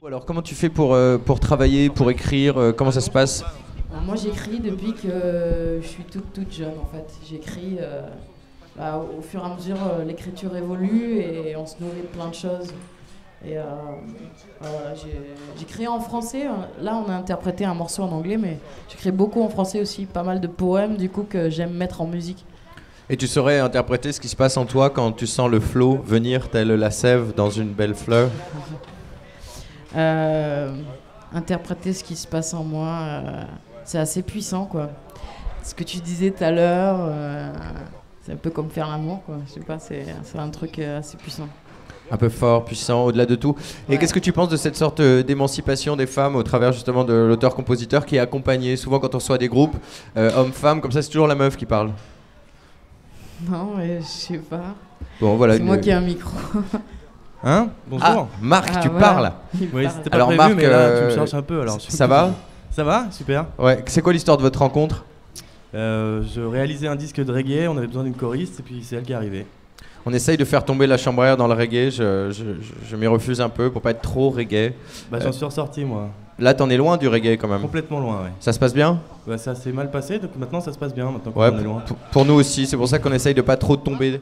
Alors comment tu fais pour travailler, pour écrire, comment ça se passe? Alors, moi j'écris depuis que je suis toute jeune en fait. J'écris au fur et à mesure l'écriture évolue et on se nourrit de plein de choses. Et voilà, j'écris en français. Là on a interprété un morceau en anglais mais j'écris beaucoup en français aussi, pas mal de poèmes du coup que j'aime mettre en musique. Et tu saurais interpréter ce qui se passe en toi quand tu sens le flot venir telle la sève dans une belle fleur? Interpréter ce qui se passe en moi, c'est assez puissant quoi. Ce que tu disais tout à l'heure, c'est un peu comme faire l'amour quoi. Je sais pas, c'est un truc assez puissant. Un peu fort, puissant, au-delà de tout. Et Ouais. qu'est-ce que tu penses de cette sorte d'émancipation des femmes au travers justement de l'auteur-compositeur qui est accompagné? Souvent quand on reçoit des groupes, hommes-femmes, comme ça c'est toujours la meuf qui parle. Non, mais je sais pas. Bon voilà. C'est moi qui ai un micro. Hein? Bonjour. Ah, Marc, Ah, tu voilà. parles. Il Oui, parle. c'était pas Alors, prévu, Marc, mais là, tu me cherches un peu. Alors, Ça va? Ça va? Super. Ouais. C'est quoi l'histoire de votre rencontre? Je réalisais un disque de reggae, on avait besoin d'une choriste, et puis c'est elle qui est arrivée. On essaye de faire tomber la chambre à air dans le reggae. Je m'y refuse un peu pour pas être trop reggae. Bah, j'en suis ressorti, moi. Là, t'en es loin du reggae quand même. Complètement loin, ouais. Ça se passe bien? Bah, ça s'est mal passé, donc maintenant ça se passe bien, maintenant qu'on Ouais, en est loin. pour nous aussi. C'est pour ça qu'on essaye de pas trop tomber.